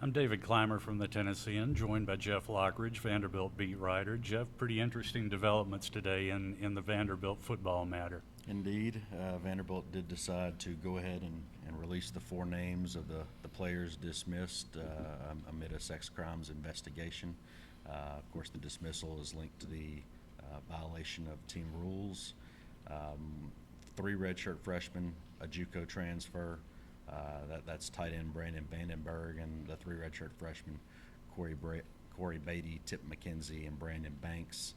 I'm David Clymer from the Tennessean, joined by Jeff Lockridge, Vanderbilt beat writer. Jeff, pretty interesting developments today in the Vanderbilt football matter. Indeed, Vanderbilt did decide to go ahead and release the four names of the players dismissed amid a sex crimes investigation. Of course, the dismissal is linked to the violation of team rules. Three redshirt freshmen, a JUCO transfer. That's tight end Brandon Vandenberg, and the three redshirt freshmen, Corey Beatty, Tip McKenzie, and Brandon Banks.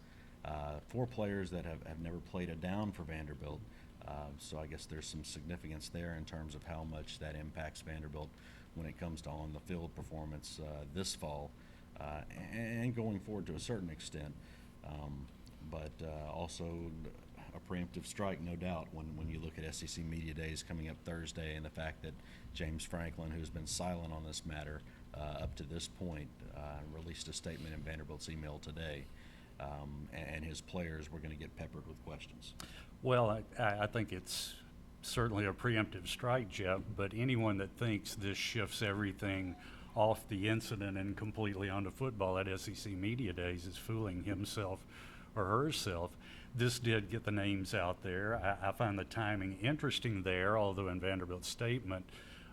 Four players that have never played a down for Vanderbilt. So I guess there's some significance there in terms of how much that impacts Vanderbilt when it comes to on-the-field performance this fall and going forward to a certain extent. But also a preemptive strike, no doubt, when you look at SEC Media Days coming up Thursday, and the fact that James Franklin, who's been silent on this matter up to this point, released a statement in Vanderbilt's email today, and his players were going to get peppered with questions. Well, I think it's certainly a preemptive strike, Jeff, but anyone that thinks this shifts everything off the incident and completely onto football at SEC Media Days is fooling himself or herself. This did get the names out there. I find the timing interesting there, although in Vanderbilt's statement,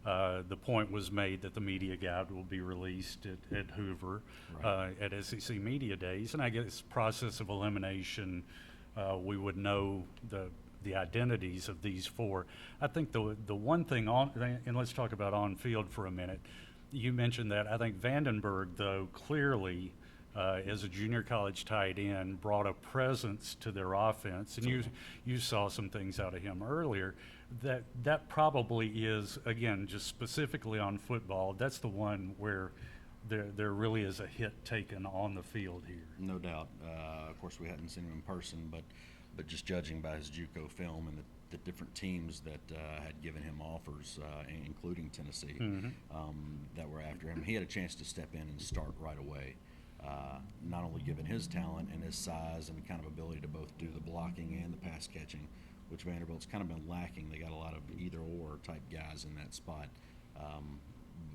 the point was made that the media guide will be released at Hoover at SEC Media Days. And I guess process of elimination, we would know the identities of these four. I think the one thing and let's talk about on-field for a minute. You mentioned that. I think Vandenberg, though, clearly as a junior college tight end, brought a presence to their offense, and you saw some things out of him earlier. That probably is, again, just specifically on football, that's the one where there really is a hit taken on the field here. No doubt. Of course, we hadn't seen him in person, but just judging by his JUCO film and the different teams that had given him offers, including Tennessee, that were after him, he had a chance to step in and start right away. Not only given his talent and his size and kind of ability to both do the blocking and the pass catching, which Vanderbilt's kind of been lacking. They got a lot of either or type guys in that spot.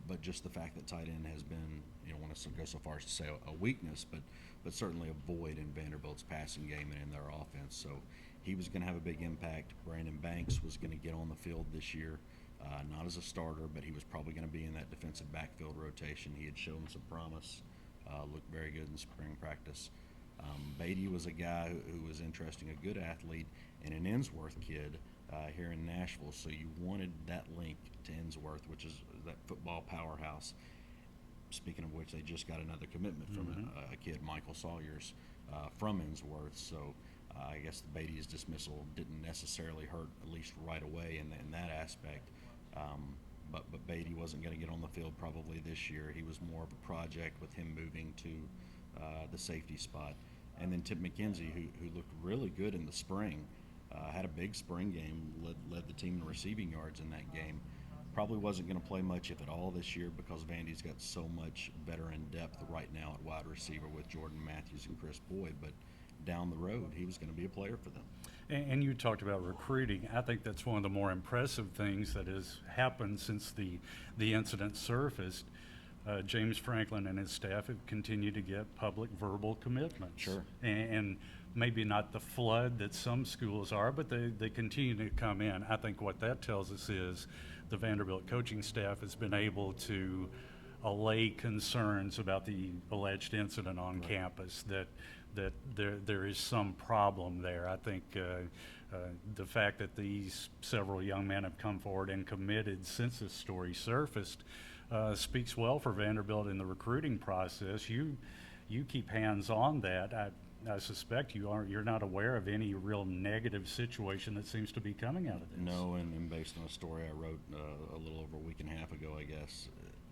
But just the fact that tight end has been, you don't want to go so far as to say a weakness, but certainly a void in Vanderbilt's passing game and in their offense. So he was going to have a big impact. Brandon Banks was going to get on the field this year, not as a starter, but he was probably going to be in that defensive backfield rotation. He had shown some promise. Looked very good in spring practice. Beatty was a guy who was interesting, a good athlete, and an Ensworth kid here in Nashville. So you wanted that link to Ensworth, which is that football powerhouse. Speaking of which, they just got another commitment from a kid, Michael Sawyers, from Ensworth. So I guess the Beatty's dismissal didn't necessarily hurt, at least right away in that aspect. But Beatty wasn't going to get on the field probably this year. He was more of a project with him moving to the safety spot. And then Tip McKenzie, who looked really good in the spring, had a big spring game, led the team in receiving yards in that game. Probably wasn't going to play much, if at all, this year because Vandy's got so much veteran depth right now at wide receiver with Jordan Matthews and Chris Boyd. But down the road, he was going to be a player for them. And you talked about recruiting. I think that's one of the more impressive things that has happened since the incident surfaced. James Franklin and his staff have continued to get public verbal commitments. Sure. And maybe not the flood that some schools are, but they continue to come in. I think what that tells us is the Vanderbilt coaching staff has been able to allay concerns about the alleged incident on campus, that there is some problem there. I think the fact that these several young men have come forward and committed since this story surfaced speaks well for Vanderbilt in the recruiting process. You keep hands on that. I suspect you're not aware of any real negative situation that seems to be coming out of this. No, and based on a story I wrote a little over a week and a half ago, I guess,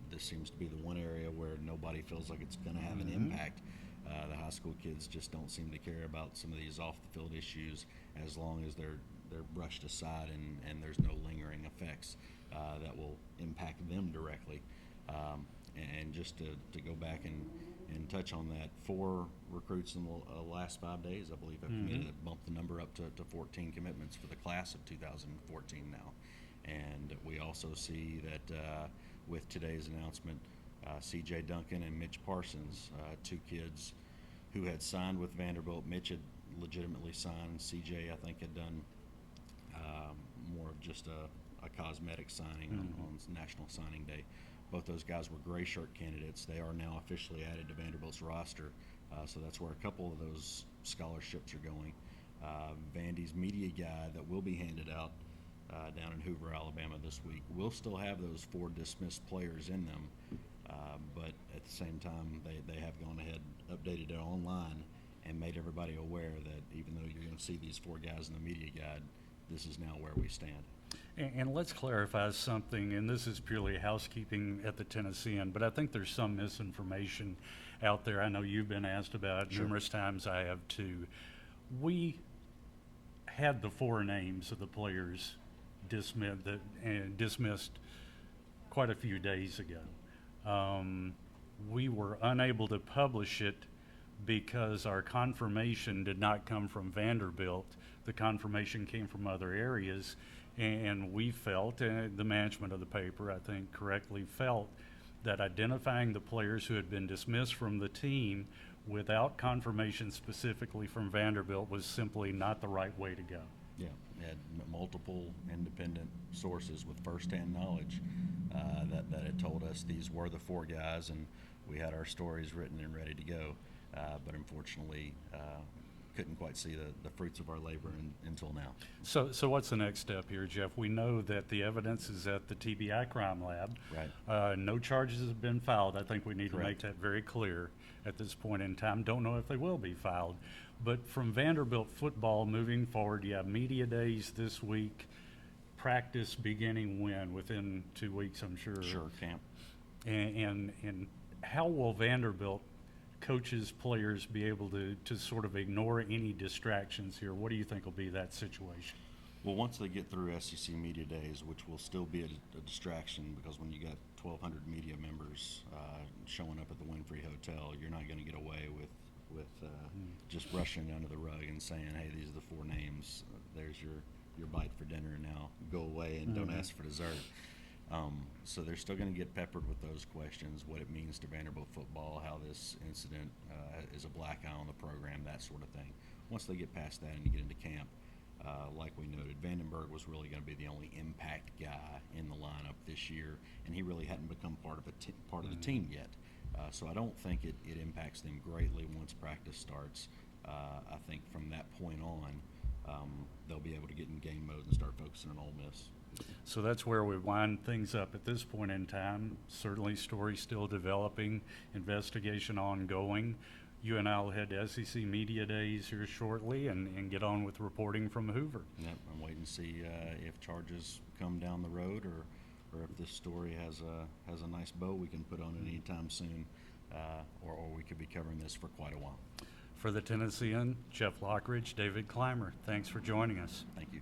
this seems to be the one area where nobody feels like it's going to have an impact. The high school kids just don't seem to care about some of these off-the-field issues as long as they're brushed aside and there's no lingering effects that will impact them directly. And just to go back and touch on that, 4 recruits in the last 5 days, I believe, have committed. That bumped the number up to 14 commitments for the class of 2014 now. And we also see that with today's announcement, C.J. Duncan and Mitch Parsons, two kids who had signed with Vanderbilt. Mitch had legitimately signed. C.J. I think had done more of just a cosmetic signing on National Signing Day. Both those guys were gray shirt candidates. They are now officially added to Vanderbilt's roster, so that's where a couple of those scholarships are going. Vandy's media guide that will be handed out down in Hoover, Alabama this week will still have those 4 dismissed players in them, but at the same time they have gone ahead, updated it online, and made everybody aware that even though you're going to see these 4 guys in the media guide, this is now where we stand. And let's clarify something, and this is purely housekeeping at the Tennessean, but I think there's some misinformation out there. I know you've been asked about it numerous times. I have too. We had the 4 names of the players dismissed quite a few days ago. We were unable to publish it because our confirmation did not come from Vanderbilt. The confirmation came from other areas, and we felt, the management of the paper, I think, correctly felt that identifying the players who had been dismissed from the team without confirmation specifically from Vanderbilt was simply not the right way to go. Yeah, had multiple independent sources with firsthand knowledge that had told us these were the 4 guys, and we had our stories written and ready to go. But unfortunately, couldn't quite see the fruits of our labor until now. So what's the next step here, Jeff? We know that the evidence is at the TBI crime lab. Right. No charges have been filed. I think we need to make Correct. that very clear at this point in time. Don't know if they will be filed. But from Vanderbilt football moving forward, you have media days this week, practice beginning when? Within 2 weeks, I'm sure. Sure, camp. And how will Vanderbilt coaches, players be able to sort of ignore any distractions here? What do you think will be that situation? Well, once they get through SEC Media Days, which will still be a distraction because when you got 1,200 media members showing up at the Winfrey Hotel, you're not going to get away with just brushing it under the rug and saying, hey, these are the 4 names. There's your bite for dinner, and now go away and don't ask for dessert. So they're still going to get peppered with those questions, what it means to Vanderbilt football, how this incident is a black eye on the program, that sort of thing. Once they get past that and you get into camp, like we noted, Vandenberg was really going to be the only impact guy in the lineup this year, and he really hadn't become part of the team yet. So I don't think it impacts them greatly once practice starts. I think from that point on, they'll be able to get in game mode and start focusing on Ole Miss. So that's where we wind things up at this point in time. Certainly story still developing, investigation ongoing. You and I will head to SEC Media Days here shortly and get on with reporting from Hoover. Yep, I'm waiting to see if charges come down the road or if this story has a nice bow we can put on it anytime soon, or we could be covering this for quite a while. For the Tennessean, Jeff Lockridge, David Clymer, thanks for joining us. Thank you.